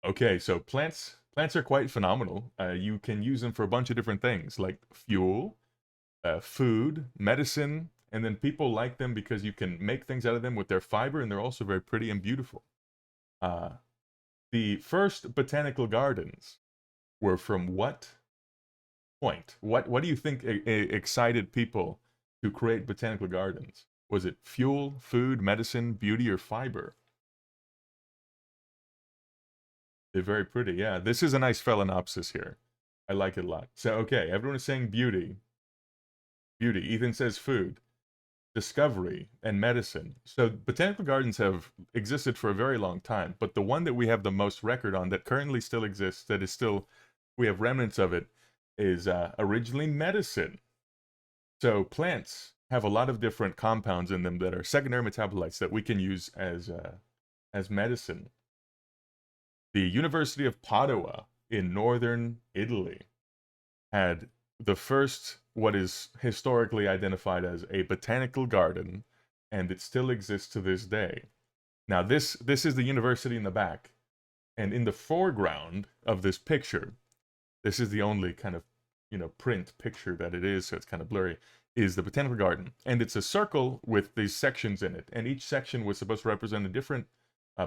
Okay, so plants are quite phenomenal. You can use them for a bunch of different things, like fuel, food, medicine, and then people like them because you can make things out of them with their fiber, and they're also very pretty and beautiful. Uh, the first botanical gardens were from what point? What do you think excited people to create botanical gardens? Was it fuel, food, medicine, beauty, or fiber? They're very pretty. Yeah, this is a nice phalaenopsis here. I like it a lot. So, okay, everyone is saying beauty. Beauty. Ethan says food, discovery, and medicine. So, botanical gardens have existed for a very long time, but the one that we have the most record on that currently still exists, that is still, we have remnants of it, is originally medicine. So, plants have a lot of different compounds in them that are secondary metabolites that we can use as medicine. The University of Padua in northern Italy had the first, what is historically identified as a botanical garden, and it still exists to this day. Now, this is the university in the back, and in the foreground of this picture, this is the only kind of print picture that it is, so it's kind of blurry, is the botanical garden, and it's a circle with these sections in it, and each section was supposed to represent a different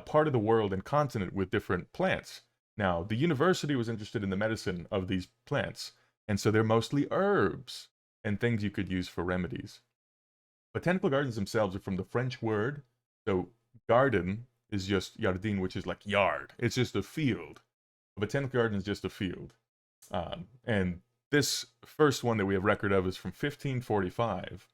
part of the world and continent with different plants. Now, the university was interested in the medicine of these plants, and so they're mostly herbs and things you could use for remedies. Botanical gardens themselves are from the French word, so garden is just jardin, which is like yard. It's just a field. A botanical garden is just a field. And this first one that we have record of is from 1545,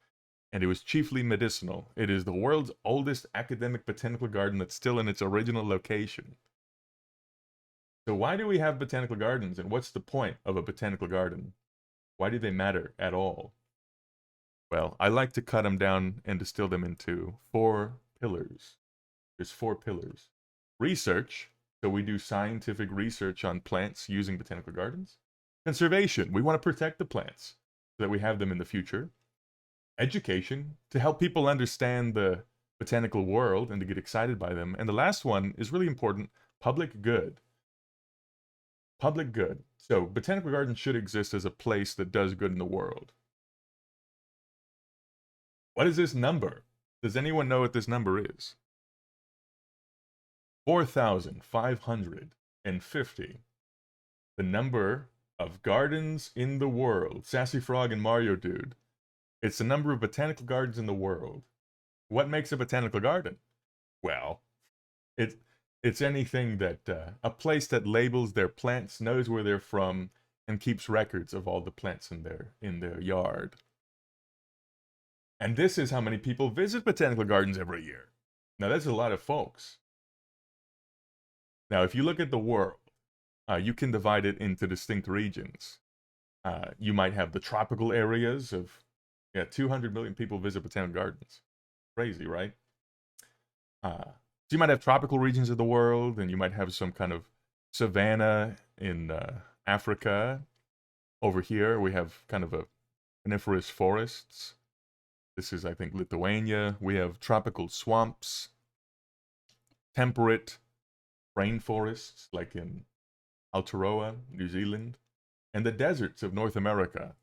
and it was chiefly medicinal. It is the world's oldest academic botanical garden that's still in its original location. So why do we have botanical gardens, and what's the point of a botanical garden? Why do they matter at all? Well, I like to cut them down and distill them into 4 pillars. There's 4 pillars. Research, so we do scientific research on plants using botanical gardens. Conservation, we want to protect the plants so that we have them in the future. Education, to help people understand the botanical world and to get excited by them. And the last one is really important, public good. Public good. So botanical gardens should exist as a place that does good in the world. What is this number? Does anyone know what this number is? 4,550. The number of gardens in the world. Sassy Frog and Mario Dude. It's the number of botanical gardens in the world. What makes a botanical garden? Well, it, it's anything that a place that labels their plants, knows where they're from, and keeps records of all the plants in their yard. And this is how many people visit botanical gardens every year. Now, that's a lot of folks. Now, if you look at the world, you can divide it into distinct regions. You might have the tropical areas of, 200 million people visit botanical gardens. Crazy, right? So you might have tropical regions of the world, and you might have some kind of savanna in Africa. Over here, we have kind of a coniferous forests. This is, I think, Lithuania. We have tropical swamps, temperate rainforests, like in Aotearoa, New Zealand, and the deserts of North America,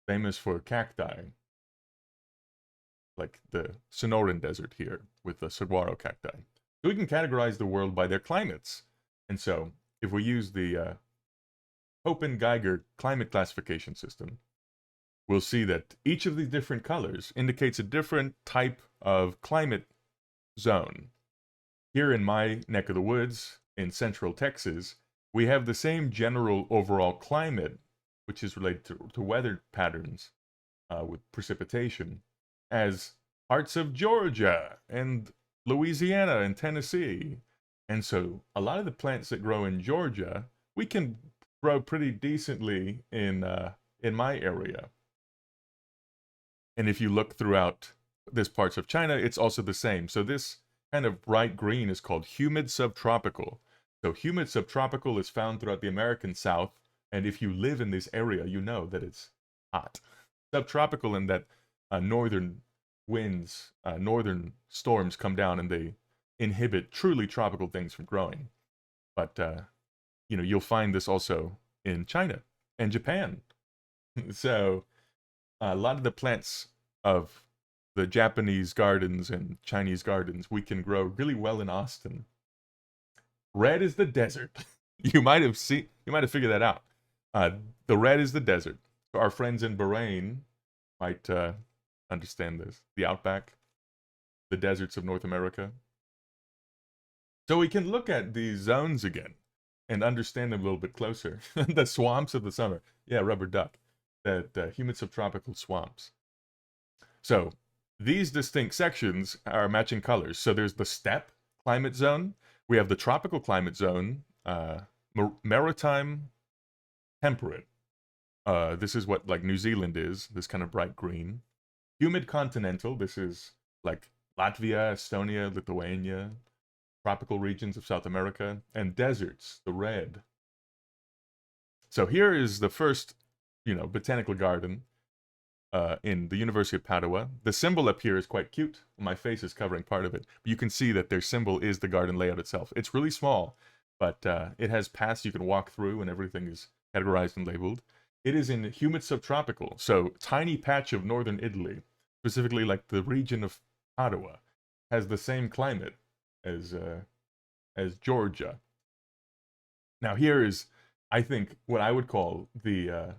famous for cacti, like the Sonoran Desert here with the saguaro cacti. So we can categorize the world by their climates. And so, if we use the Köppen-Geiger climate classification system, we'll see that each of these different colors indicates a different type of climate zone. Here in my neck of the woods, in central Texas, we have the same general overall climate, which is related to weather patterns with precipitation, as parts of Georgia and Louisiana and Tennessee. And so a lot of the plants that grow in Georgia, we can grow pretty decently in my area. And if you look throughout this parts of China, it's also the same. So this kind of bright green is called humid subtropical. So humid subtropical is found throughout the American South, and if you live in this area, you know that it's hot. Subtropical in that northern winds, northern storms come down and they inhibit truly tropical things from growing. But, you'll find this also in China and Japan. So a lot of the plants of the Japanese gardens and Chinese gardens we can grow really well in Austin. Red is the desert. You might have figured that out. The red is the desert. So our friends in Bahrain might understand this. The outback, the deserts of North America. So we can look at these zones again and understand them a little bit closer. The swamps of the summer. Yeah, rubber duck. That humid subtropical swamps. So these distinct sections are matching colors. So there's the steppe climate zone. We have the tropical climate zone, maritime temperate. This is what like New Zealand is, this kind of bright green. Humid continental, this is like Latvia, Estonia, Lithuania, tropical regions of South America, and deserts, the red. So here is the first, botanical garden in the University of Padua. The symbol up here is quite cute. My face is covering part of it. But you can see that their symbol is the garden layout itself. It's really small, but it has paths you can walk through and everything is categorized and labeled. It is in humid subtropical, so tiny patch of northern Italy, specifically like the region of Padua, has the same climate as Georgia. Now here is, I think, what I would call the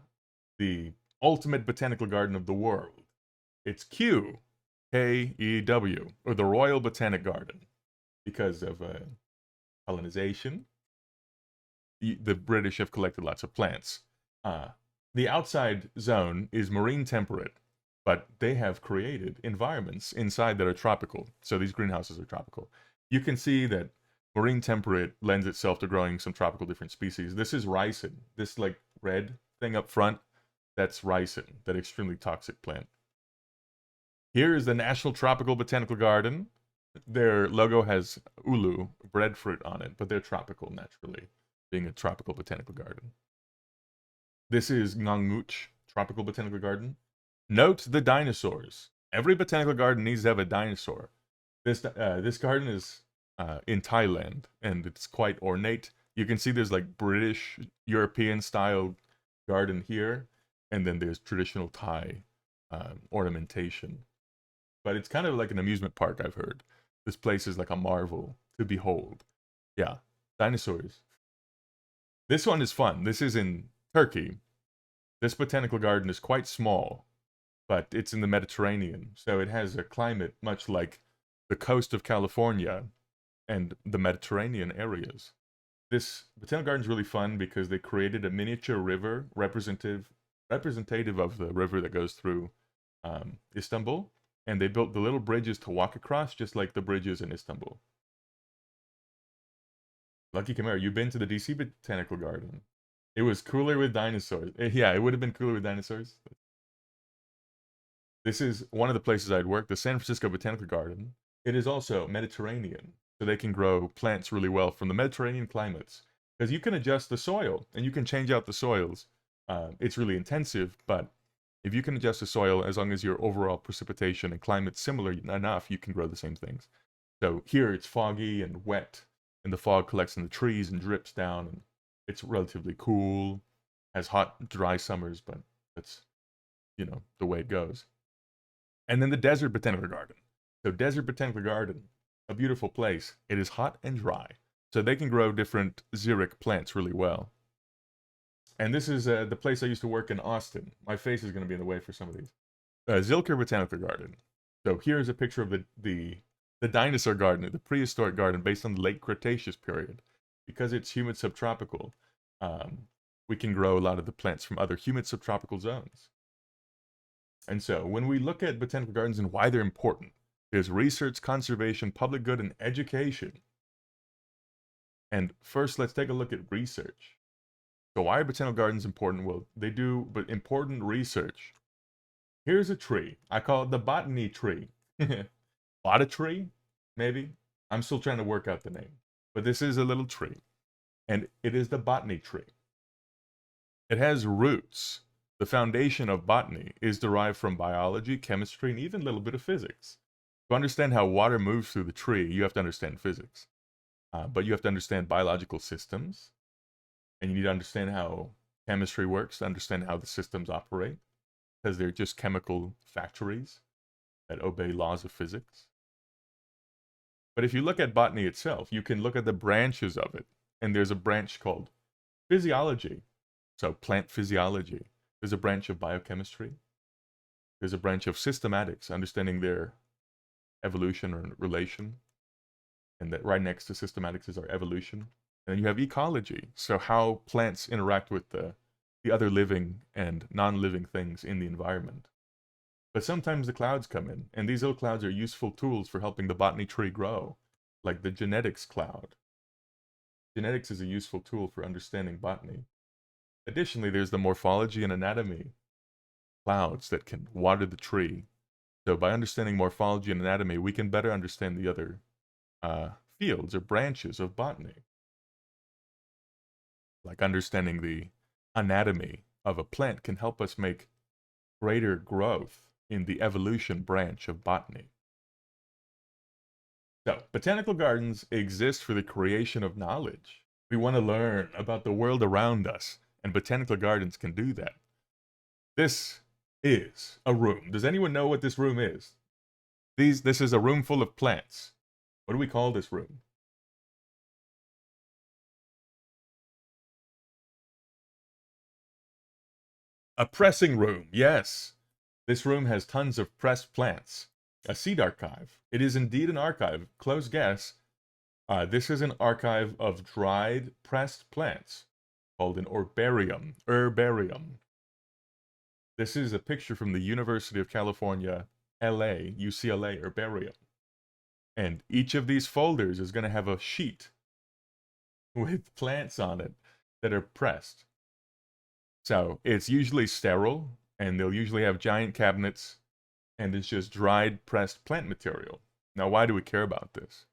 ultimate botanical garden of the world. It's Kew, or the Royal Botanic Garden, because of colonization. The British have collected lots of plants. The outside zone is marine temperate, but they have created environments inside that are tropical. So these greenhouses are tropical. You can see that marine temperate lends itself to growing some tropical different species. This is ricin. This like red thing up front, that's ricin, that extremely toxic plant. Here is the National Tropical Botanical Garden. Their logo has ulu, breadfruit, on it, but they're tropical naturally, being a tropical botanical garden. This is Nganguch Tropical Botanical Garden. Note the dinosaurs. Every botanical garden needs to have a dinosaur. This garden is in Thailand, and it's quite ornate. You can see there's like British, European style garden here, and then there's traditional Thai ornamentation. But it's kind of like an amusement park, I've heard. This place is like a marvel to behold. Yeah, dinosaurs. This one is fun. This is in Turkey. This botanical garden is quite small, but it's in the Mediterranean, so it has a climate much like the coast of California and the Mediterranean areas. This botanical garden is really fun because they created a miniature river representative of the river that goes through Istanbul, and they built the little bridges to walk across, just like the bridges in Istanbul. Lucky Camaro, you've been to the DC Botanical Garden. It was cooler with dinosaurs. Yeah, it would have been cooler with dinosaurs. This is one of the places I'd work, the San Francisco Botanical Garden. It is also Mediterranean, so they can grow plants really well from the Mediterranean climates. Because you can adjust the soil, and you can change out the soils. It's really intensive, but if you can adjust the soil, as long as your overall precipitation and climate's similar enough, you can grow the same things. So here it's foggy and wet, and the fog collects in the trees and drips down, and it's relatively cool, has hot, dry summers, but that's, the way it goes. And then the Desert Botanical Garden. So Desert Botanical Garden, a beautiful place. It is hot and dry, so they can grow different xeric plants really well. And this is the place I used to work in Austin. My face is going to be in the way for some of these. Zilker Botanical Garden. So here's a picture of the dinosaur garden, the prehistoric garden based on the late Cretaceous period. Because it's humid subtropical, we can grow a lot of the plants from other humid subtropical zones. And so when we look at botanical gardens and why they're important, there's research, conservation, public good, and education. And first, let's take a look at research. So why are botanical gardens important? Well, they do important research. Here's a tree. I call it the botany tree. Tree, maybe? I'm still trying to work out the name. But this is a little tree. And it is the botany tree. It has roots. The foundation of botany is derived from biology, chemistry, and even a little bit of physics. To understand how water moves through the tree, you have to understand physics. But you have to understand biological systems, and you need to understand how chemistry works to understand how the systems operate, because they're just chemical factories that obey laws of physics. But if you look at botany itself, you can look at the branches of it, and there's a branch called physiology, so plant physiology. There's a branch of biochemistry. There's a branch of systematics, understanding their evolution or relation. And that right next to systematics is our evolution. And then you have ecology, so how plants interact with the other living and non-living things in the environment. But sometimes the clouds come in, and these little clouds are useful tools for helping the botany tree grow, like the genetics cloud. Genetics is a useful tool for understanding botany. Additionally, there's the morphology and anatomy clouds that can water the tree. So by understanding morphology and anatomy, we can better understand the other fields or branches of botany. Like understanding the anatomy of a plant can help us make greater growth in the evolution branch of botany. So, botanical gardens exist for the creation of knowledge. We want to learn about the world around us, and botanical gardens can do that. This is a room. Does anyone know what this room is? This is a room full of plants. What do we call this room? A pressing room, yes. This room has tons of pressed plants. A seed archive. It is indeed an archive. Close guess. This is an archive of dried, pressed plants called an herbarium. Herbarium. This is a picture from the University of California, LA, UCLA Herbarium. And each of these folders is going to have a sheet with plants on it that are pressed. So it's usually sterile, and they'll usually have giant cabinets, and it's just dried, pressed plant material. Now, why do we care about this?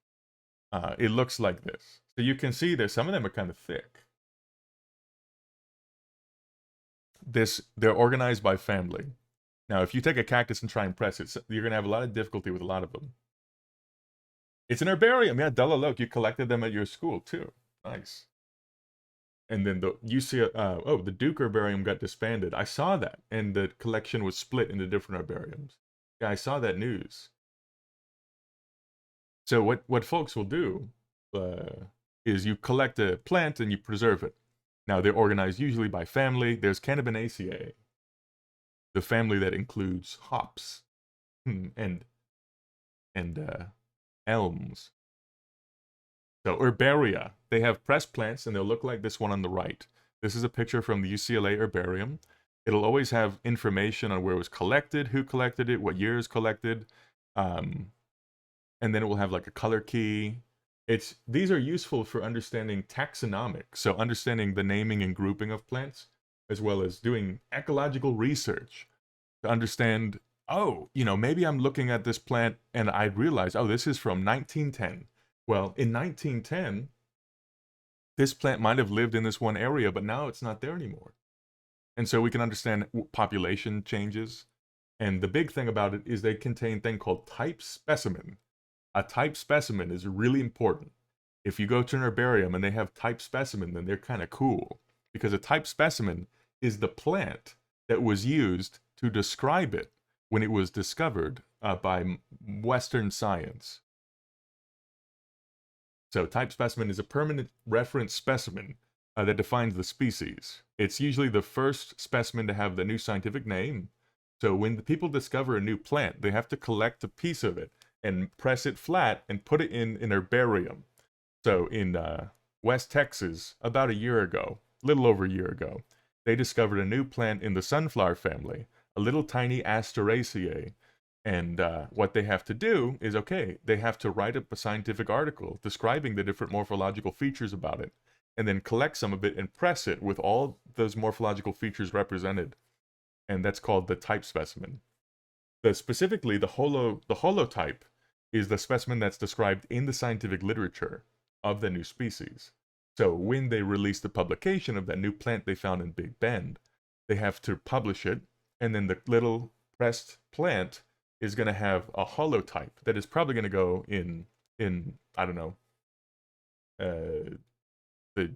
It looks like this. So you can see that some of them are kind of thick. They're organized by family. Now, if you take a cactus and try and press it, you're going to have a lot of difficulty with a lot of them. It's an herbarium. Yeah, Della, look, you collected them at your school, too. Nice. And then the Duke Herbarium got disbanded. I saw that, and the collection was split into different herbariums. Yeah, I saw that news. So what folks will do is you collect a plant and you preserve it. Now they're organized usually by family. There's Cannabinaceae, the family that includes hops and elms. So herbaria, they have pressed plants, and they'll look like this one on the right. This is a picture from the UCLA Herbarium. It'll always have information on where it was collected, who collected it, what year it was collected, and then it will have like a color key. These are useful for understanding taxonomic, so understanding the naming and grouping of plants, as well as doing ecological research to understand, maybe I'm looking at this plant and I realize, this is from 1910. Well, in 1910, this plant might have lived in this one area, but now it's not there anymore. And so we can understand population changes. And the big thing about it is they contain a thing called type specimen. A type specimen is really important. If you go to an herbarium and they have type specimen, then they're kind of cool. Because a type specimen is the plant that was used to describe it when it was discovered by Western science. So type specimen is a permanent reference specimen that defines the species. It's usually the first specimen to have the new scientific name. So when the people discover a new plant, they have to collect a piece of it and press it flat and put it in an herbarium. So in West Texas, about a year ago, a little over a year ago, they discovered a new plant in the sunflower family, a little tiny Asteraceae. And what they have to do is, they have to write up a scientific article describing the different morphological features about it, and then collect some of it and press it with all those morphological features represented. And that's called the type specimen. Specifically, the holotype is the specimen that's described in the scientific literature of the new species. So when they release the publication of that new plant they found in Big Bend, they have to publish it, and then the little pressed plant is going to have a holotype that is probably going to go in I don't know, the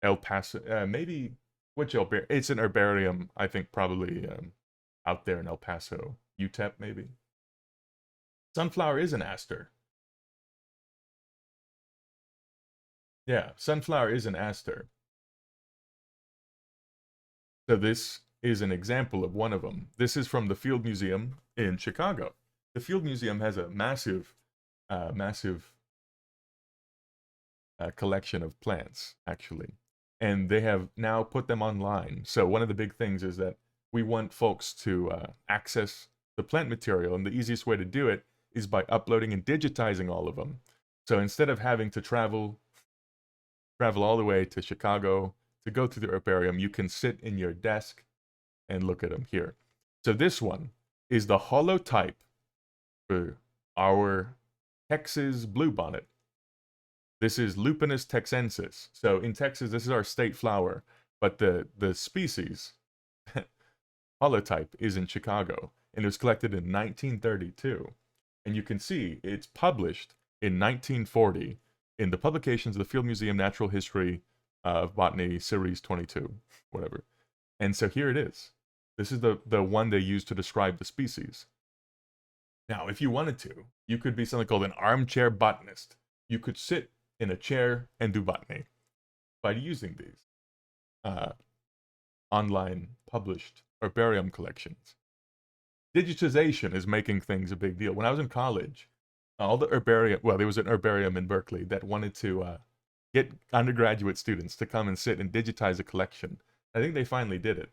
El Paso, maybe which herbarium? It's an herbarium, I think, probably out there in El Paso, UTEP maybe. Sunflower is an aster. Yeah, sunflower is an aster. So this is an example of one of them. This is from the Field Museum in Chicago. The Field Museum has a massive collection of plants, actually. And they have now put them online. So one of the big things is that we want folks to access the plant material, and the easiest way to do it is by uploading and digitizing all of them. So instead of having to travel all the way to Chicago to go to the herbarium, you can sit in your desk and look at them here. So this one is the holotype for our Texas bluebonnet. This is Lupinus texensis. So in Texas, this is our state flower, but the species holotype is in Chicago, and it was collected in 1932. And you can see it's published in 1940 in the publications of the Field Museum Natural History of Botany, Series 22, whatever. And so here it is. This is the one they use to describe the species. Now, if you wanted to, you could be something called an armchair botanist. You could sit in a chair and do botany by using these online published herbarium collections. Digitization is making things a big deal. When I was in college, all the herbarium, well, there was an herbarium in Berkeley that wanted to get undergraduate students to come and sit and digitize a collection. I think they finally did it.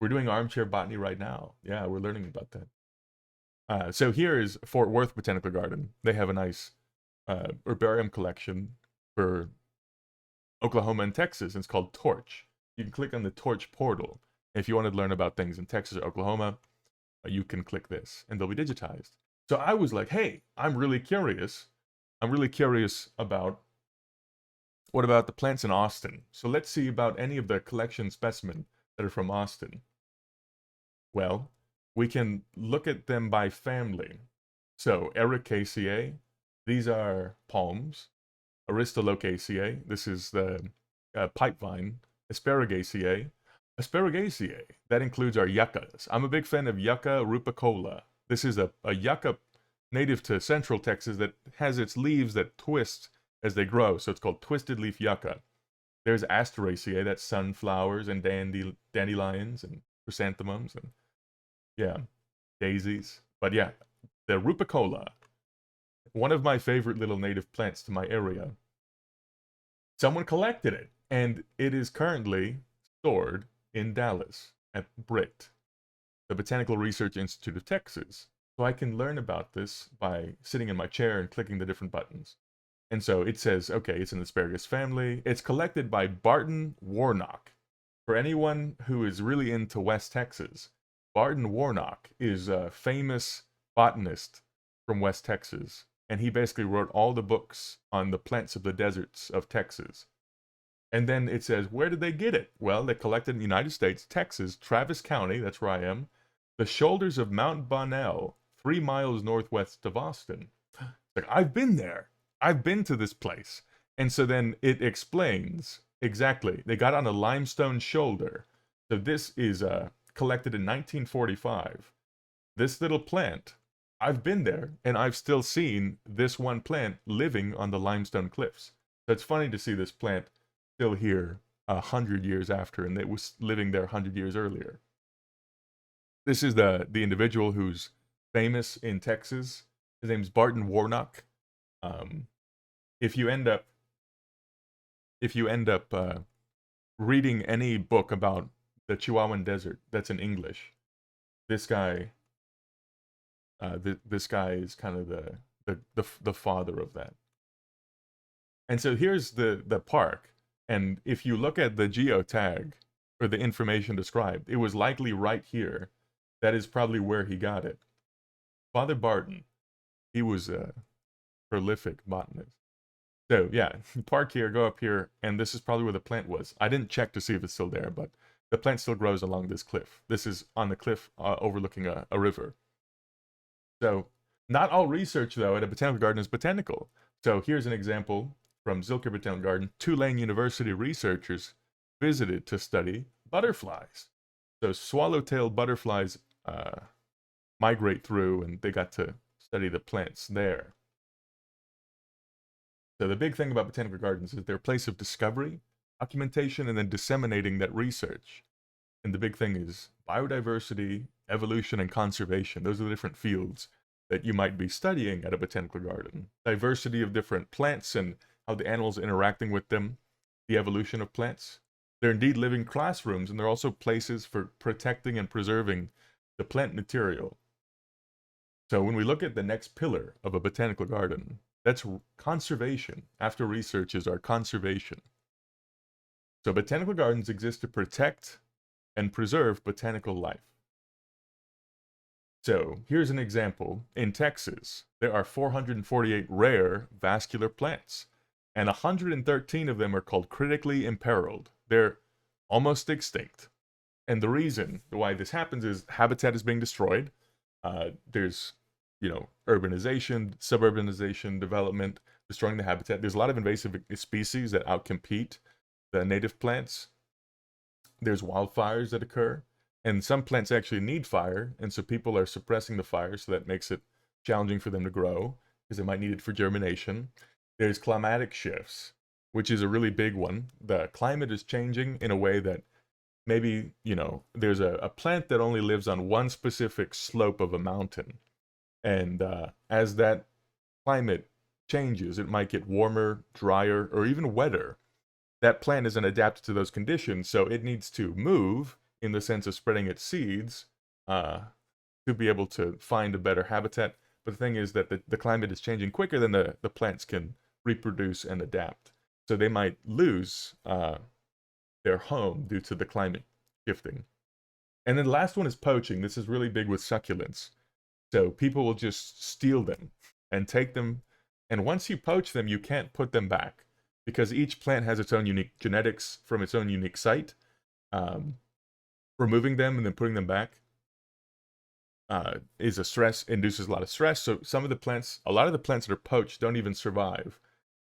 We're doing armchair botany right now. Yeah, we're learning about that. So here is Fort Worth Botanical Garden. They have a nice herbarium collection for Oklahoma and Texas. And it's called Torch. You can click on the Torch portal. If you want to learn about things in Texas or Oklahoma, you can click this and they'll be digitized. So I was like, hey, I'm really curious. I'm really curious about what about the plants in Austin? So let's see about any of the collection specimens that are from Austin. Well, we can look at them by family. So Ericaceae, these are palms. Aristolocaceae, this is the pipevine. Asparagaceae, that includes our yuccas. I'm a big fan of Yucca rupicola. This is a yucca native to central Texas that has its leaves that twist as they grow, so it's called twisted leaf yucca. There's Asteraceae, that's sunflowers and dandelions and chrysanthemums and, yeah, daisies. But yeah, the rupicola, one of my favorite little native plants to my area. Someone collected it, and it is currently stored in Dallas at BRIT, the Botanical Research Institute of Texas. So I can learn about this by sitting in my chair and clicking the different buttons. And so it says, okay, it's an asparagus family. It's collected by Barton Warnock. For anyone who is really into West Texas, Barton Warnock is a famous botanist from West Texas. And he basically wrote all the books on the plants of the deserts of Texas. And then it says, where did they get it? Well, they collected in the United States, Texas, Travis County, that's where I am, the shoulders of Mount Bonnell, 3 miles northwest of Austin. Like, I've been there. I've been to this place. And so then it explains exactly. They got on a limestone shoulder. So this is collected in 1945. This little plant, I've been there, and I've still seen this one plant living on the limestone cliffs. So it's funny to see this plant still here 100 years after, and it was living there 100 years earlier. This is the individual who's famous in Texas. His name's Barton Warnock. If you end up reading any book about the Chihuahuan Desert that's in English, this guy this guy is kind of the father of that. And so here's the park. And if you look at the geotag or the information described, it was likely right here. That is probably where he got it. Father Barton, he was a prolific botanist. So yeah, park here, go up here, and this is probably where the plant was. I didn't check to see if it's still there, but the plant still grows along this cliff. This is on the cliff overlooking a river. So not all research, though, at a botanical garden is botanical. So here's an example from Zilker Botanical Garden, Tulane University researchers visited to study butterflies. So swallowtail butterflies migrate through, and they got to study the plants there. So the big thing about botanical gardens is they're a place of discovery, documentation, and then disseminating that research. And the big thing is biodiversity, evolution, and conservation. Those are the different fields that you might be studying at a botanical garden. Diversity of different plants and how the animals are interacting with them, the evolution of plants. They're indeed living classrooms, and they're also places for protecting and preserving the plant material. So when we look at the next pillar of a botanical garden, that's conservation. After research is our conservation. So botanical gardens exist to protect and preserve botanical life. So here's an example. In Texas, there are 448 rare vascular plants, and 113 of them are called critically imperiled. They're almost extinct. And the reason why this happens is habitat is being destroyed. There's, urbanization, suburbanization, development, destroying the habitat. There's a lot of invasive species that outcompete the native plants. There's wildfires that occur. And some plants actually need fire, and so people are suppressing the fire, so that makes it challenging for them to grow, because they might need it for germination. There's climatic shifts, which is a really big one. The climate is changing in a way that maybe, there's a plant that only lives on one specific slope of a mountain. And as that climate changes, it might get warmer, drier, or even wetter. That plant isn't adapted to those conditions, so it needs to move in the sense of spreading its seeds to be able to find a better habitat. But the thing is that the climate is changing quicker than the plants can reproduce and adapt. So they might lose their home due to the climate shifting. And then the last one is poaching. This is really big with succulents. So people will just steal them and take them. And once you poach them, you can't put them back, because each plant has its own unique genetics from its own unique site. Removing them and then putting them back induces a lot of stress. So a lot of the plants that are poached don't even survive,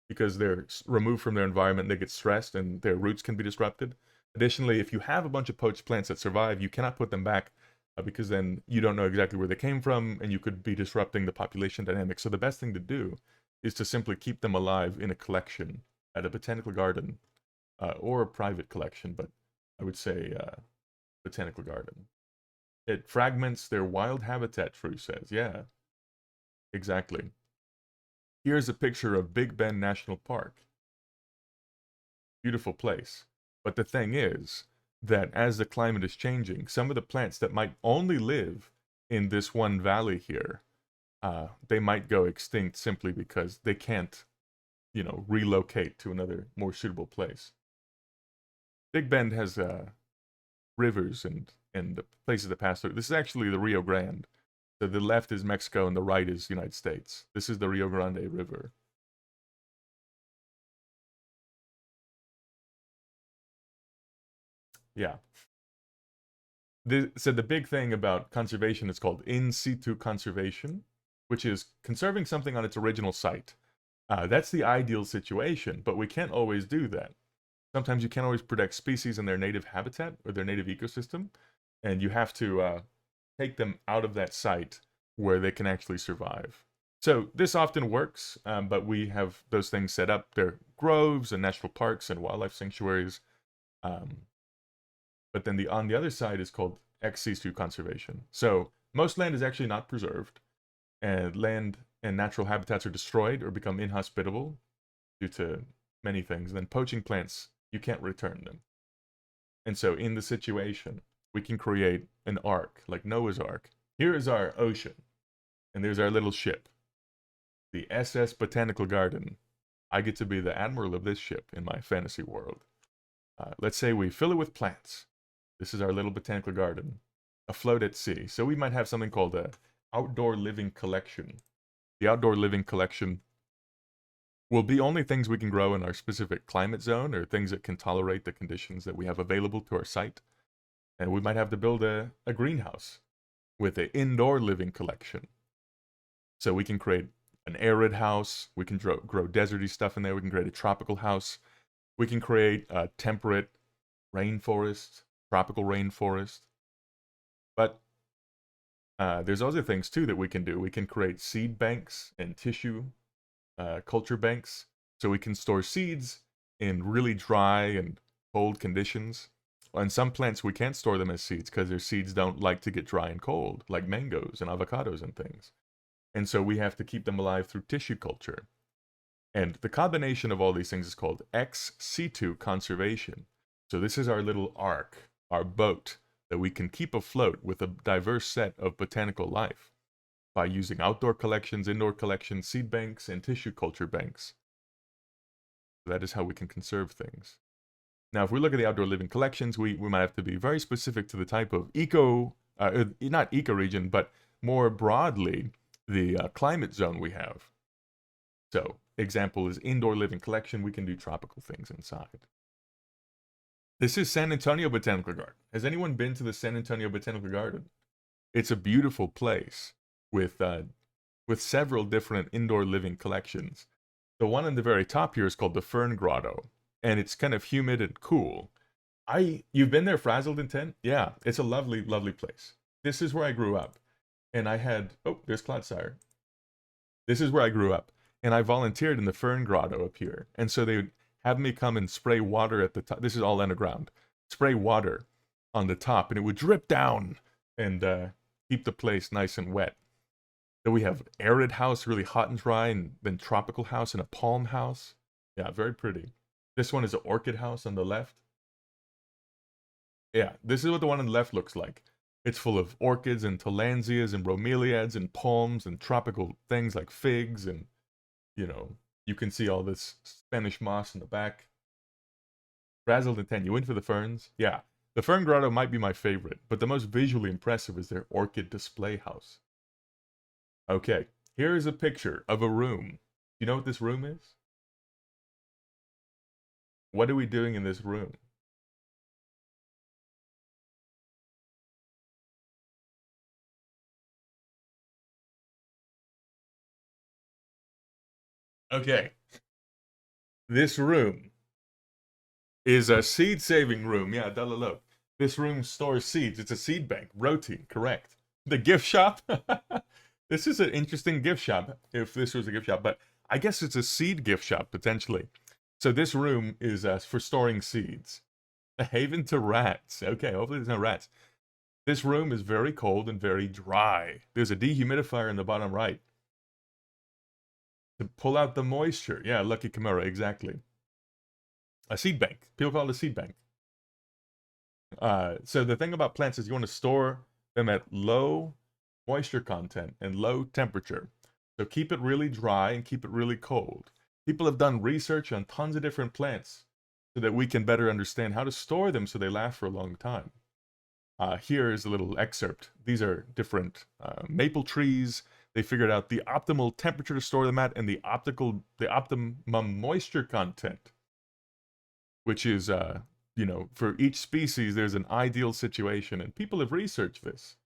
because they're removed from their environment, they get stressed, and their roots can be disrupted. Additionally, if you have a bunch of poached plants that survive, you cannot put them back, because then you don't know exactly where they came from, and you could be disrupting the population dynamics. So the best thing to do is to simply keep them alive in a collection at a botanical garden, or a private collection, but I would say botanical garden. It fragments their wild habitat, True says. Yeah, exactly. Here's a picture of Big Bend National Park. Beautiful place. But the thing is that as the climate is changing, some of the plants that might only live in this one valley here, they might go extinct simply because they can't, relocate to another more suitable place. Big Bend has rivers and the places that pass through. This is actually the Rio Grande. So the left is Mexico and the right is United States. This is the Rio Grande River. Yeah. So the big thing about conservation is called in situ conservation, which is conserving something on its original site. That's the ideal situation, but we can't always do that. Sometimes you can't always protect species in their native habitat or their native ecosystem, and you have to take them out of that site where they can actually survive. So this often works, but we have those things set up. They're groves and national parks and wildlife sanctuaries. But then on the other side is called ex situ conservation. So most land is actually not preserved, and land and natural habitats are destroyed or become inhospitable due to many things. Then poaching plants, you can't return them. And so in the situation, we can create an ark, like Noah's Ark. Here is our ocean, and there's our little ship, the SS Botanical Garden. I get to be the admiral of this ship in my fantasy world. Let's say we fill it with plants. This is our little botanical garden, afloat at sea. So we might have something called a outdoor living collection. The outdoor living collection will be only things we can grow in our specific climate zone, or things that can tolerate the conditions that we have available to our site. And we might have to build a greenhouse with an indoor living collection. So we can create an arid house. We can grow deserty stuff in there. We can create a tropical house. We can create a temperate rainforest, tropical rainforest. But there's other things too that we can do. We can create seed banks and tissue culture banks, so we can store seeds in really dry and cold conditions. And some plants we can't store them as seeds because their seeds don't like to get dry and cold, like mangoes and avocados and things. And so we have to keep them alive through tissue culture. And the combination of all these things is called ex situ conservation. So this is our little ark, our boat, that we can keep afloat with a diverse set of botanical life by using outdoor collections, indoor collections, seed banks, and tissue culture banks. That is how we can conserve things. Now, if we look at the outdoor living collections, we might have to be very specific to the type of not ecoregion, but more broadly, the climate zone we have. So, example is indoor living collection. We can do tropical things inside. This is San Antonio Botanical Garden. Has anyone been to the San Antonio Botanical Garden? It's a beautiful place with several different indoor living collections. The one on the very top here is called the Fern Grotto, and it's kind of humid and cool. You've been there, Frazzled in Tent? Yeah, it's a lovely, lovely place. This is where I grew up, and I had, oh, there's Clodsire. This is where I grew up, and I volunteered in the Fern Grotto up here, and so they would have me come and spray water at the top. This is all underground. Spray water on the top, and it would drip down and keep the place nice and wet. Then we have arid house, really hot and dry, and then tropical house and a palm house. Yeah, very pretty. This one is an orchid house on the left. Yeah, this is what the one on the left looks like. It's full of orchids and tillandsias and bromeliads and palms and tropical things like figs and, you can see all this Spanish moss in the back. Frazzled in 10, you in for the ferns? Yeah, the Fern Grotto might be my favorite, but the most visually impressive is their orchid display house. Okay, here is a picture of a room. You know what this room is? What are we doing in this room? Okay. This room is a seed-saving room. Yeah, Dalalo. This room stores seeds. It's a seed bank. Routine, correct. The gift shop? This is an interesting gift shop, if this was a gift shop, but I guess it's a seed gift shop, potentially. So this room is for storing seeds. A haven to rats. Okay, hopefully there's no rats. This room is very cold and very dry. There's a dehumidifier in the bottom right to pull out the moisture. Yeah, lucky Chimera, exactly. A seed bank. People call it a seed bank. So the thing about plants is you want to store them at low moisture content and low temperature. So keep it really dry and keep it really cold. People have done research on tons of different plants so that we can better understand how to store them so they last for a long time. Here is a little excerpt. These are different maple trees. They figured out the optimal temperature to store them at and the optimum moisture content, which is, for each species, there's an ideal situation. And people have researched this.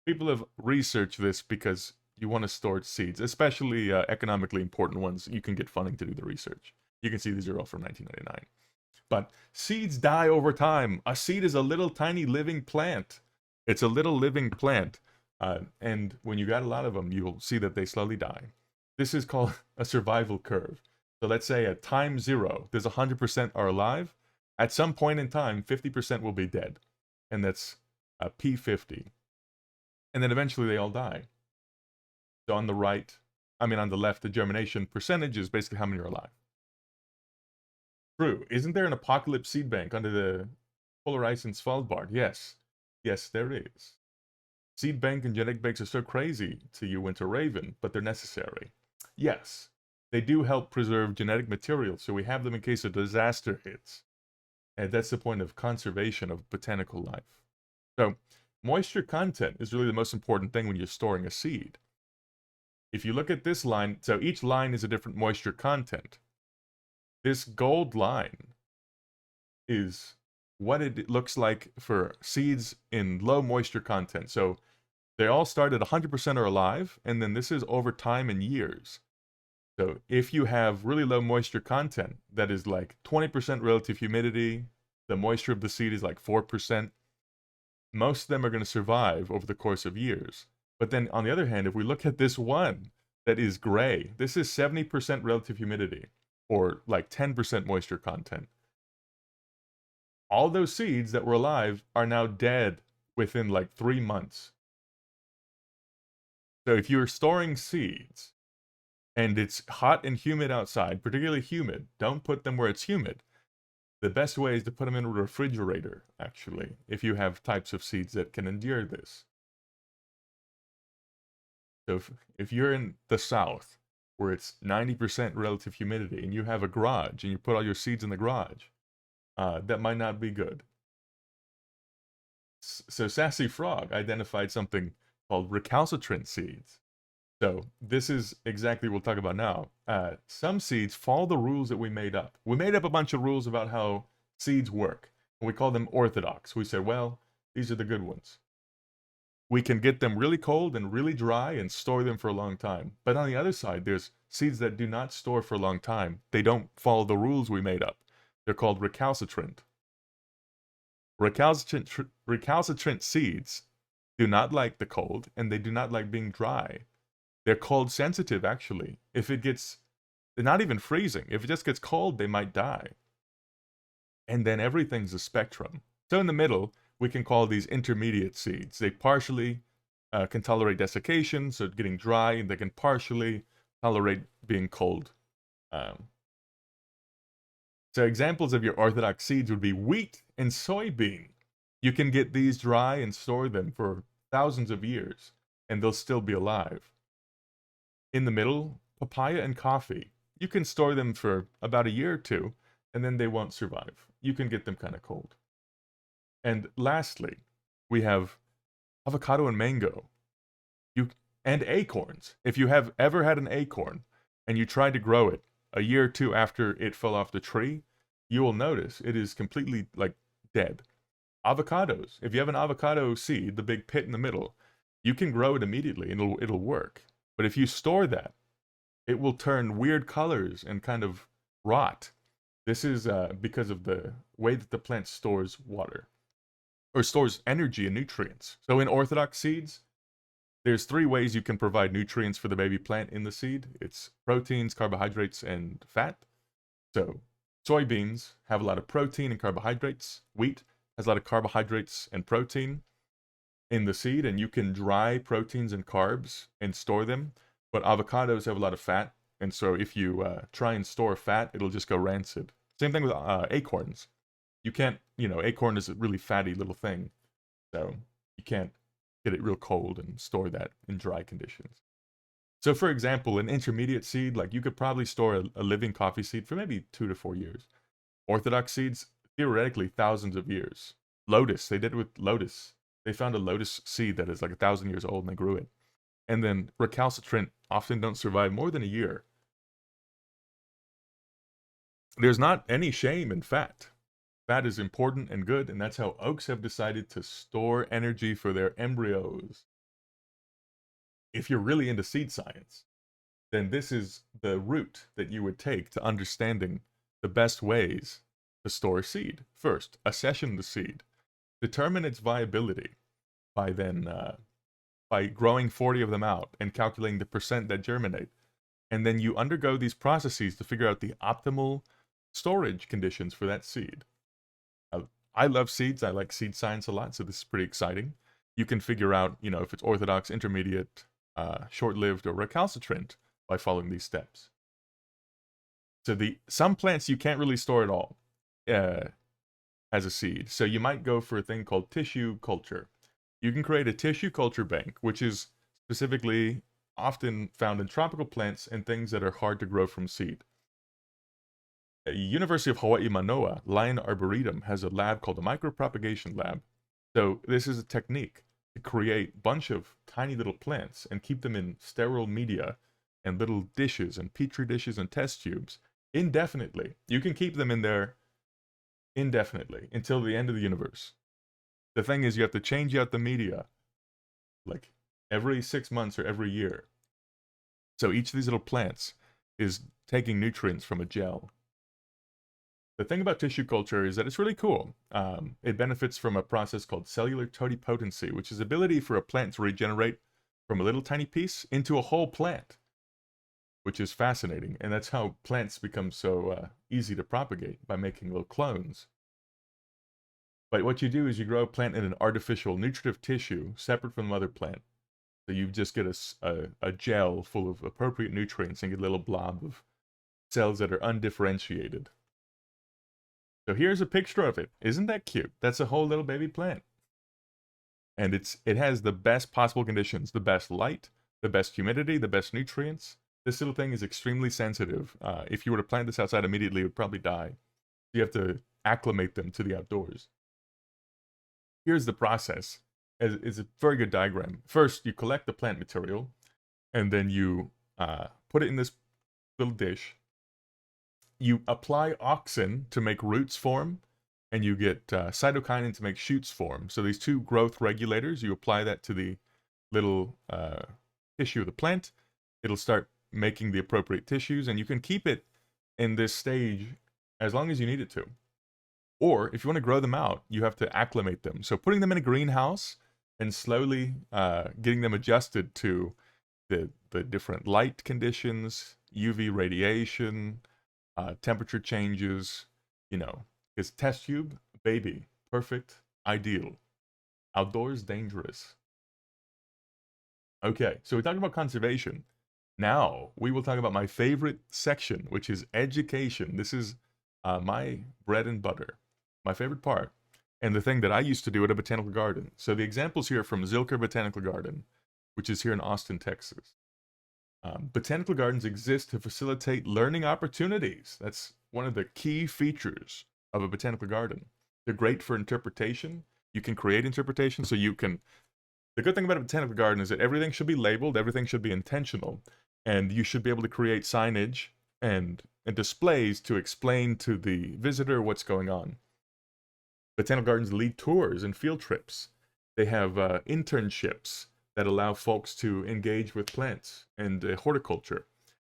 People have researched this because you want to store seeds, especially economically important ones. You can get funding to do the research. You can see these are all from 1999. But seeds die over time. A seed is a little tiny living plant. It's a little living plant. And when you got a lot of them, you'll see that they slowly die. This is called a survival curve. So let's say at time 0, there's 100% are alive. At some point in time, 50% will be dead. And that's P50. And then eventually they all die. So on the left, the germination percentage is basically how many are alive. True. Isn't there an apocalypse seed bank under the polar ice in Svalbard? Yes. Yes, there is. Seed bank and genetic banks are so crazy to you, Winter Raven, but they're necessary. Yes. They do help preserve genetic material, so we have them in case a disaster hits. And that's the point of conservation of botanical life. So, moisture content is really the most important thing when you're storing a seed. If you look at this line, so each line is a different moisture content. This gold line is what it looks like for seeds in low moisture content. So they all start at 100% are alive, and then this is over time and years. So if you have really low moisture content, that is like 20% relative humidity, the moisture of the seed is like 4%, most of them are going to survive over the course of years. But then on the other hand, if we look at this one that is gray, this is 70% relative humidity, or like 10% moisture content. All those seeds that were alive are now dead within like 3 months. So if you're storing seeds and it's hot and humid outside, particularly humid, don't put them where it's humid. The best way is to put them in a refrigerator, actually, if you have types of seeds that can endure this. So if you're in the south, where it's 90% relative humidity, and you have a garage, and you put all your seeds in the garage, that might not be good. So Sassy Frog identified something called recalcitrant seeds. So this is exactly what we'll talk about now. Some seeds follow the rules that we made up. We made up a bunch of rules about how seeds work. And we call them orthodox. We said, well, these are the good ones. We can get them really cold and really dry and store them for a long time. But on the other side, there's seeds that do not store for a long time. They don't follow the rules we made up. They're called recalcitrant. Recalcitrant seeds do not like the cold, and they do not like being dry. They're cold sensitive, actually. If it gets, they're not even freezing. If it just gets cold, they might die. And then everything's a spectrum. So in the middle, we can call these intermediate seeds. They partially can tolerate desiccation, so getting dry, and they can partially tolerate being cold. So examples of your orthodox seeds would be wheat and soybean. You can get these dry and store them for thousands of years, and they'll still be alive. In the middle, papaya and coffee. You can store them for about a year or two, and then they won't survive. You can get them kind of cold. And lastly, we have avocado and mango. And acorns. If you have ever had an acorn and you tried to grow it a year or two after it fell off the tree, you will notice it is completely like dead. Avocados. If you have an avocado seed, the big pit in the middle, you can grow it immediately and it'll work. But if you store that, it will turn weird colors and kind of rot. This is because of the way that the plant stores water, or stores energy and nutrients. So in orthodox seeds, there's 3 ways you can provide nutrients for the baby plant in the seed. It's proteins, carbohydrates, and fat. So soybeans have a lot of protein and carbohydrates. Wheat has a lot of carbohydrates and protein in the seed, and you can dry proteins and carbs and store them. But avocados have a lot of fat, and so if you try and store fat, it'll just go rancid. Same thing with acorns. You can't, acorn is a really fatty little thing, so you can't get it real cold and store that in dry conditions. So for example, an intermediate seed, like you could probably store a living coffee seed for maybe 2 to 4 years. Orthodox seeds, theoretically thousands of years. Lotus, they did it with lotus. They found a lotus seed that is like 1,000 years old and they grew it. And then recalcitrant often don't survive more than a year. There's not any shame in fat. Fat is important and good, and that's how oaks have decided to store energy for their embryos. If you're really into seed science, then this is the route that you would take to understanding the best ways to store seed. First, accession the seed. Determine its viability by growing 40 of them out and calculating the percent that germinate. And then you undergo these processes to figure out the optimal storage conditions for that seed. I love seeds. I like seed science a lot, so this is pretty exciting. You can figure out, if it's orthodox, intermediate, short-lived, or recalcitrant by following these steps. So some plants you can't really store at all as a seed. So you might go for a thing called tissue culture. You can create a tissue culture bank, which is specifically often found in tropical plants and things that are hard to grow from seed. University of Hawaii Manoa Lion Arboretum has a lab called the micropropagation lab. So this is a technique to create a bunch of tiny little plants and keep them in sterile media and little dishes and petri dishes and test tubes indefinitely. You can keep them in there indefinitely until the end of the universe. The thing is, you have to change out the media like every 6 months or every year. So each of these little plants is taking nutrients from a gel. The thing about tissue culture is that it's really cool. It benefits from a process called cellular totipotency, which is the ability for a plant to regenerate from a little tiny piece into a whole plant, which is fascinating. And that's how plants become so easy to propagate, by making little clones. But what you do is you grow a plant in an artificial nutritive tissue separate from the mother plant. So you just get a gel full of appropriate nutrients and get a little blob of cells that are undifferentiated. So here's a picture of it. Isn't that cute? That's a whole little baby plant. And it has the best possible conditions, the best light, the best humidity, the best nutrients. This little thing is extremely sensitive. If you were to plant this outside immediately, it would probably die. You have to acclimate them to the outdoors. Here's the process. It's a very good diagram. First, you collect the plant material, and then you put it in this little dish. You apply auxin to make roots form, and you get cytokinin to make shoots form. So these two growth regulators, you apply that to the little tissue of the plant. It'll start making the appropriate tissues, and you can keep it in this stage as long as you need it to. Or if you want to grow them out, you have to acclimate them. So putting them in a greenhouse and slowly getting them adjusted to the different light conditions, UV radiation, temperature changes, is test tube, baby, perfect, ideal. Outdoors, dangerous. Okay, so we talked about conservation. Now, we will talk about my favorite section, which is education. This is my bread and butter, my favorite part, and the thing that I used to do at a botanical garden. So the examples here are from Zilker Botanical Garden, which is here in Austin, Texas. Botanical gardens exist to facilitate learning opportunities. That's one of the key features of a botanical garden. They're great for interpretation. You can create interpretation, so you can... The good thing about a botanical garden is that everything should be labeled, everything should be intentional, and you should be able to create signage and displays to explain to the visitor what's going on. Botanical gardens lead tours and field trips. They have internships that allow folks to engage with plants and horticulture.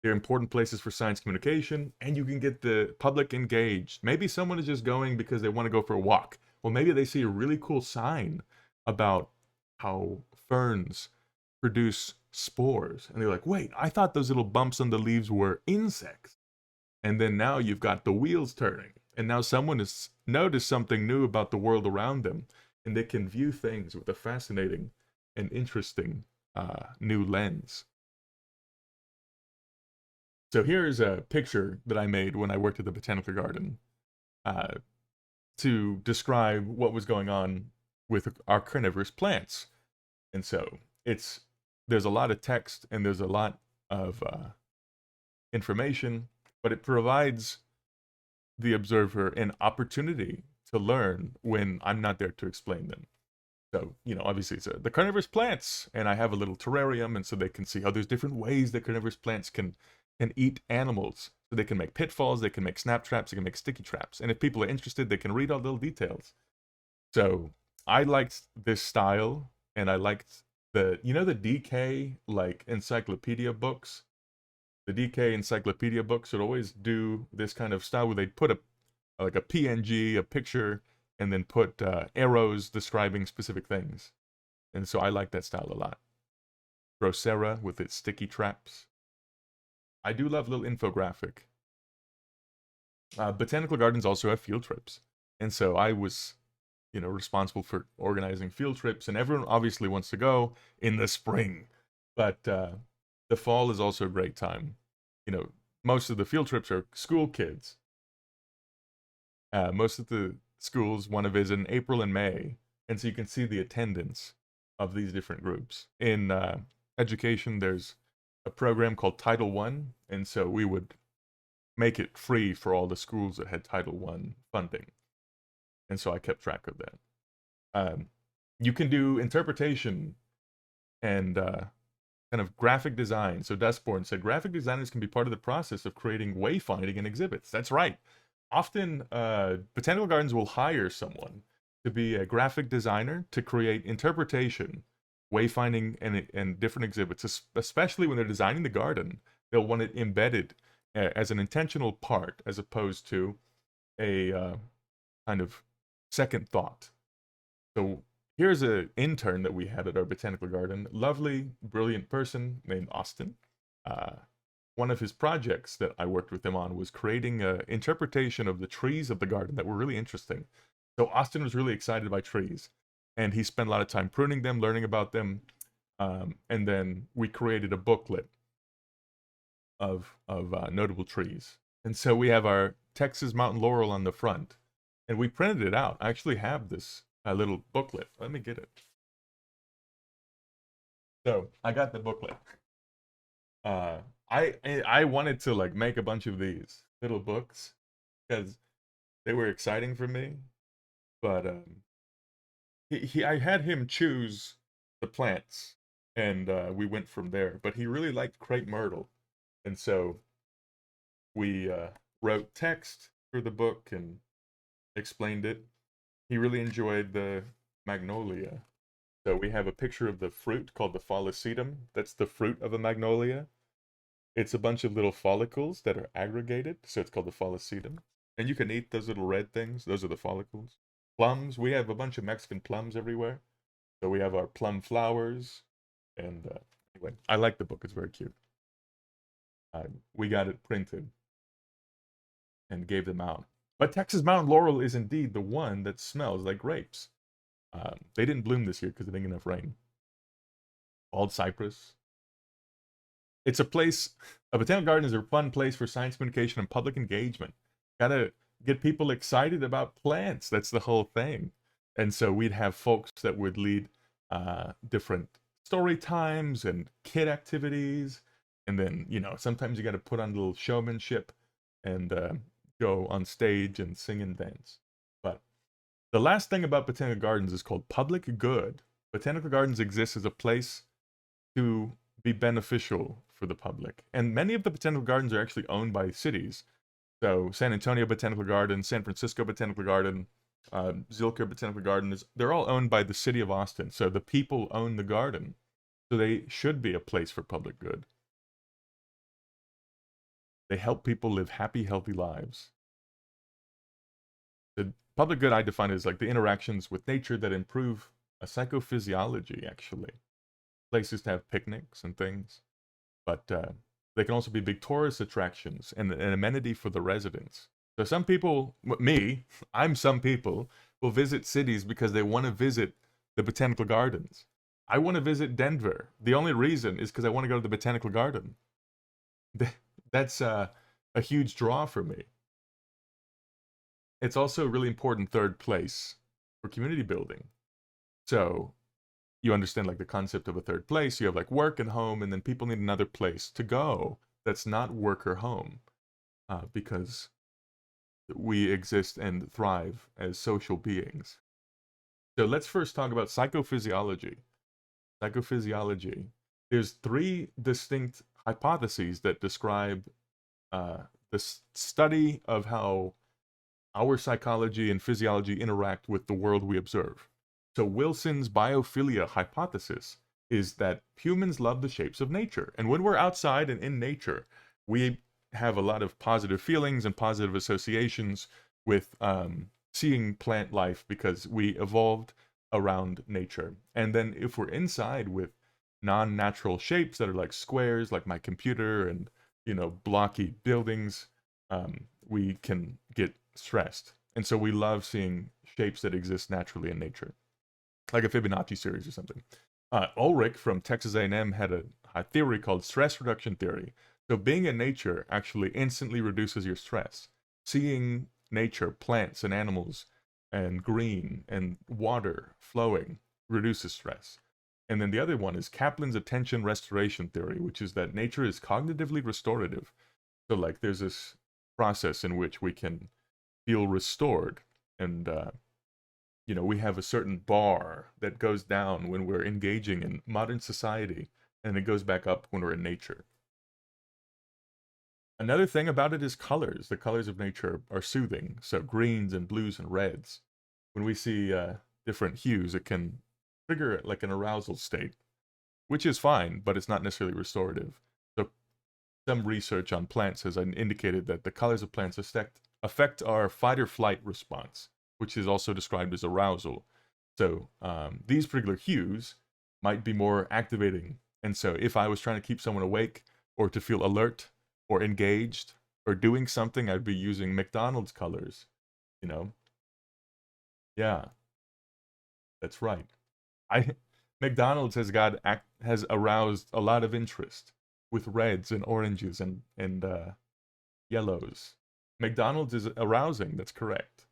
They're important places for science communication, and you can get the public engaged. Maybe someone is just going because they want to go for a walk. Well, maybe they see a really cool sign about how ferns produce spores. And they're like, wait, I thought those little bumps on the leaves were insects. And then now you've got the wheels turning. And now someone has noticed something new about the world around them. And they can view things with a fascinating and interesting new lens. So here's a picture that I made when I worked at the Botanical Garden to describe what was going on with our carnivorous plants. And so there's a lot of text and there's a lot of information, but it provides the observer an opportunity to learn when I'm not there to explain them. So, obviously it's the carnivorous plants, and I have a little terrarium, and so they can see how there's different ways that carnivorous plants can eat animals. So they can make pitfalls, they can make snap traps, they can make sticky traps. And if people are interested, they can read all the little details. So I liked this style, and I liked the DK, like, encyclopedia books? The DK encyclopedia books would always do this kind of style where they'd put a PNG, a picture, and then put arrows describing specific things. And so I like that style a lot. Drosera with its sticky traps. I do love a little infographic. Botanical gardens also have field trips. And so I was, responsible for organizing field trips. And everyone obviously wants to go in the spring. But the fall is also a great time. Most of the field trips are school kids. Most of the schools want to visit in April and May. And so you can see the attendance of these different groups. In education, there's a program called Title I, and so we would make it free for all the schools that had Title I funding. And so I kept track of that. You can do interpretation and kind of graphic design. So Dustborn said, graphic designers can be part of the process of creating wayfinding and exhibits. That's right. Often, botanical gardens will hire someone to be a graphic designer to create interpretation, wayfinding, and different exhibits, especially when they're designing the garden. They'll want it embedded as an intentional part as opposed to a kind of second thought. So here's an intern that we had at our botanical garden, lovely, brilliant person named Austin. Uh, one of his projects that I worked with him on was creating an interpretation of the trees of the garden that were really interesting. So Austin was really excited by trees, and he spent a lot of time pruning them, learning about them, and then we created a booklet of notable trees. And so we have our Texas mountain laurel on the front, and we printed it out. I actually have this little booklet. Let me get it. So I got the booklet. Uh, I wanted to like make a bunch of these little books because they were exciting for me, but I had him choose the plants, and we went from there. But he really liked crepe myrtle, and so we wrote text for the book and explained it. He really enjoyed the magnolia. So we have a picture of the fruit called the follicetum. That's the fruit of a magnolia. It's a bunch of little follicles that are aggregated, so it's called the follicetum. And you can eat those little red things. Those are the follicles. Plums. We have a bunch of Mexican plums everywhere. So we have our plum flowers. And anyway, I like the book. It's very cute. We got it printed and gave them out. But Texas mountain laurel is indeed the one that smells like grapes. They didn't bloom this year because there didn't enough rain. Bald cypress. It's a botanical garden is a fun place for science communication and public engagement. Gotta get people excited about plants. That's the whole thing. And so we'd have folks that would lead different story times and kid activities. And then, sometimes you got to put on a little showmanship and go on stage and sing and dance. But the last thing about botanical gardens is called public good. Botanical gardens exist as a place to be beneficial for the public. And many of the botanical gardens are actually owned by cities. So San Antonio Botanical Garden, San Francisco Botanical Garden, Zilker Botanical Garden, they're all owned by the city of Austin. So the people own the garden. So they should be a place for public good. They help people live happy, healthy lives. The public good I define as like the interactions with nature that improve a psychophysiology, actually. Places to have picnics and things. But they can also be big tourist attractions and an amenity for the residents. So some people, I'm some people, will visit cities because they want to visit the botanical gardens. I want to visit Denver. The only reason is because I want to go to the botanical garden. That's a huge draw for me. It's also a really important third place for community building. So you understand like the concept of a third place. You have like work and home, and then people need another place to go that's not work or home, because we exist and thrive as social beings. So let's first talk about psychophysiology. Psychophysiology. There's three distinct hypotheses that describe the study of how our psychology and physiology interact with the world we observe. So Wilson's biophilia hypothesis is that humans love the shapes of nature. And when we're outside and in nature, we have a lot of positive feelings and positive associations with seeing plant life because we evolved around nature. And then if we're inside with non-natural shapes that are like squares, like my computer, and blocky buildings, we can get stressed. And so we love seeing shapes that exist naturally in nature, like a Fibonacci series or something. Ulrich from Texas A&M had a theory called stress reduction theory. So being in nature actually instantly reduces your stress. Seeing nature, plants and animals, and green and water flowing reduces stress. And then the other one is Kaplan's attention restoration theory, which is that nature is cognitively restorative. So like there's this process in which we can feel restored, and we have a certain bar that goes down when we're engaging in modern society, and it goes back up when we're in nature. Another thing about it is colors. The colors of nature are soothing. So greens and blues and reds. When we see different hues, it can trigger like an arousal state, which is fine, but it's not necessarily restorative. So some research on plants has indicated that the colors of plants affect our fight or flight response, which is also described as arousal. So these particular hues might be more activating. And so if I was trying to keep someone awake or to feel alert or engaged or doing something, I'd be using McDonald's colors, you know? Yeah, that's right. I McDonald's has aroused a lot of interest with reds and oranges and yellows. McDonald's is arousing, that's correct.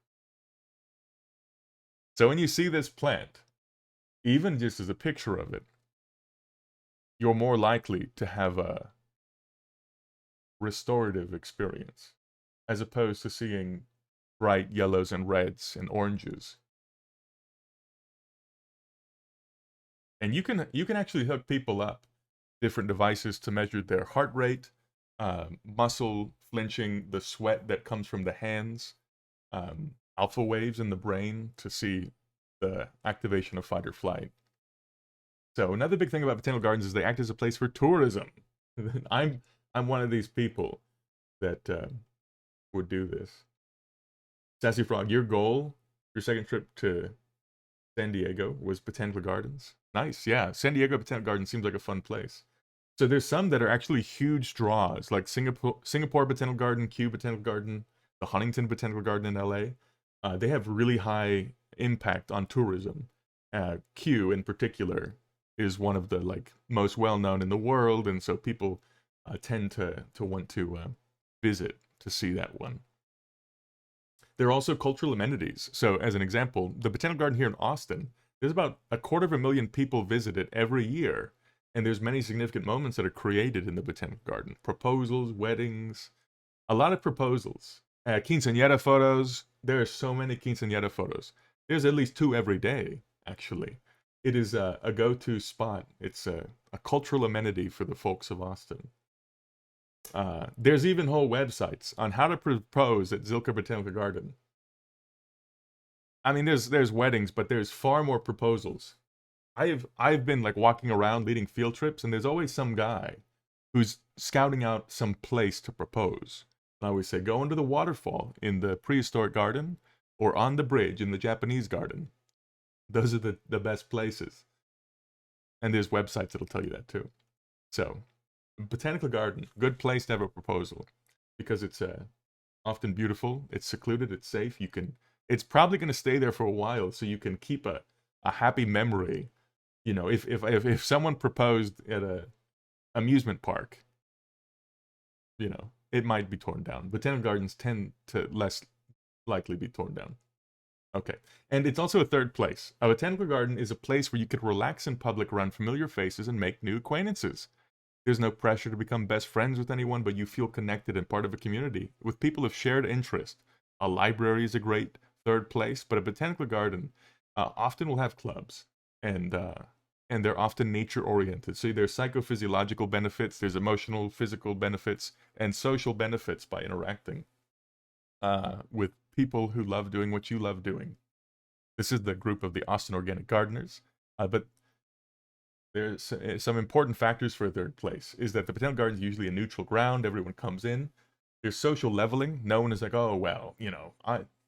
So when you see this plant, even just as a picture of it, you're more likely to have a restorative experience as opposed to seeing bright yellows and reds and oranges. And you can actually hook people up different devices to measure their heart rate, muscle flinching, the sweat that comes from the hands, alpha waves in the brain to see the activation of fight or flight. So another big thing about botanical gardens is they act as a place for tourism. I'm one of these people that would do this. Sassy Frog, your second trip to San Diego was Botanical Gardens. Nice, yeah. San Diego Botanical Gardens seems like a fun place. So there's some that are actually huge draws, like Singapore Botanical Garden, Kew Botanical Garden, the Huntington Botanical Garden in LA. They have really high impact on tourism. Kew in particular is one of the like most well known in the world, and so people tend to want to visit to see that one. There are also cultural amenities. So, as an example, the Botanical Garden here in Austin, there's about 250,000 people visit it every year, and there's many significant moments that are created in the Botanical Garden. Proposals, weddings, a lot of proposals. Quinceañera photos, there are so many quinceañera photos. There's at least 2 every day, actually. It is a go-to spot. It's a cultural amenity for the folks of Austin. There's even whole websites on how to propose at Zilker Botanical Garden. I mean, there's weddings, but there's far more proposals. I've been like walking around leading field trips, and there's always some guy who's scouting out some place to propose. I always say, go into the waterfall in the prehistoric garden, or on the bridge in the Japanese garden. Those are the best places. And there's websites that'll tell you that too. So, Botanical Garden, good place to have a proposal because it's often beautiful, it's secluded, it's safe. It's probably going to stay there for a while, so you can keep a happy memory. You know, if someone proposed at a amusement park, you know, it might be torn down. Botanical gardens tend to less likely be torn down. Okay, and it's also a third place. A botanical garden is a place where you could relax in public around familiar faces and make new acquaintances. There's no pressure to become best friends with anyone, but you feel connected and part of a community with people of shared interest. A library is a great third place, but a botanical garden often will have clubs, and they're often nature oriented. So there's psychophysiological benefits, there's emotional, physical benefits, and social benefits by interacting with people who love doing what you love doing. This is the group of the Austin Organic Gardeners, but there's some important factors for a third place. Is that the botanical garden is usually a neutral ground, everyone comes in. There's social leveling. No one is like, oh well, you know.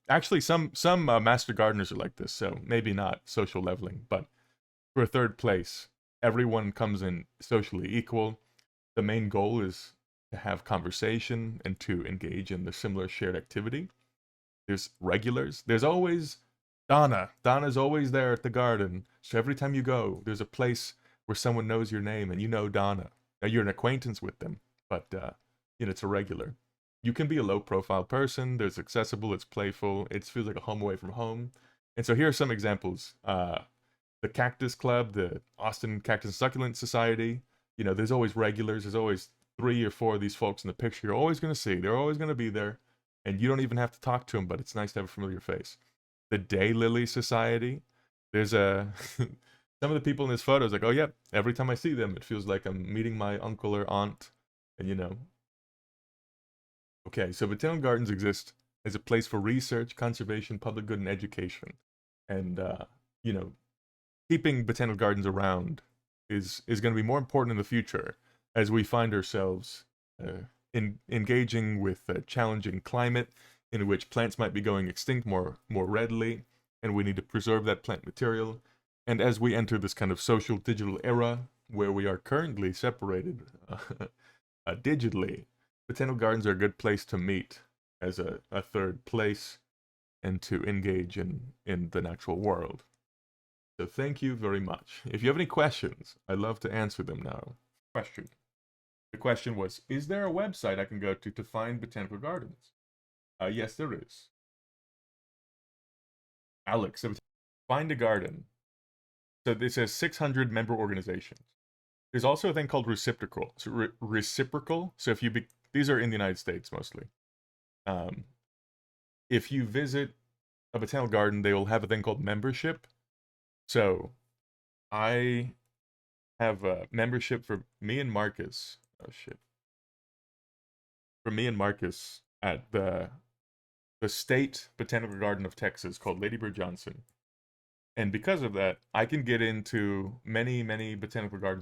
Actually, some master gardeners are like this, so maybe not social leveling. But for a third place, everyone comes in socially equal. The main goal is to have conversation and to engage in the similar shared activity. There's regulars. There's always Donna. Donna's always there at the garden. So every time you go, there's a place where someone knows your name and you know Donna. Now you're an acquaintance with them, but you know, it's a regular. You can be a low-profile person. There's accessible. It's playful. It feels like a home away from home. And so here are some examples. The Cactus Club, the Austin Cactus and Succulent Society. You know, there's always regulars. There's always 3 or 4 of these folks in the picture. You're always going to see. They're always going to be there. And you don't even have to talk to them, but it's nice to have a familiar face. The Daylily Society. There's a... some of the people in this photo is like, oh, yep, every time I see them, it feels like I'm meeting my uncle or aunt. And, you know. Okay, so botanical gardens exist as a place for research, conservation, public good, and education. And, you know, keeping botanical gardens around is going to be more important in the future as we find ourselves engaging with a challenging climate in which plants might be going extinct more readily, and we need to preserve that plant material. And as we enter this kind of social digital era where we are currently separated digitally, botanical gardens are a good place to meet as a third place and to engage in the natural world. So thank you very much. If you have any questions, I'd love to answer them now. Question. The question was, is there a website I can go to find botanical gardens? Yes, there is. Alex, find a garden. So this says 600 member organizations. There's also a thing called reciprocal. So reciprocal. So if you these are in the United States mostly. If you visit a botanical garden, they will have a thing called membership. So I have a membership for me and Marcus. Oh shit. For me and Marcus at the State Botanical Garden of Texas called Lady Bird Johnson. And because of that, I can get into many, many botanical gardens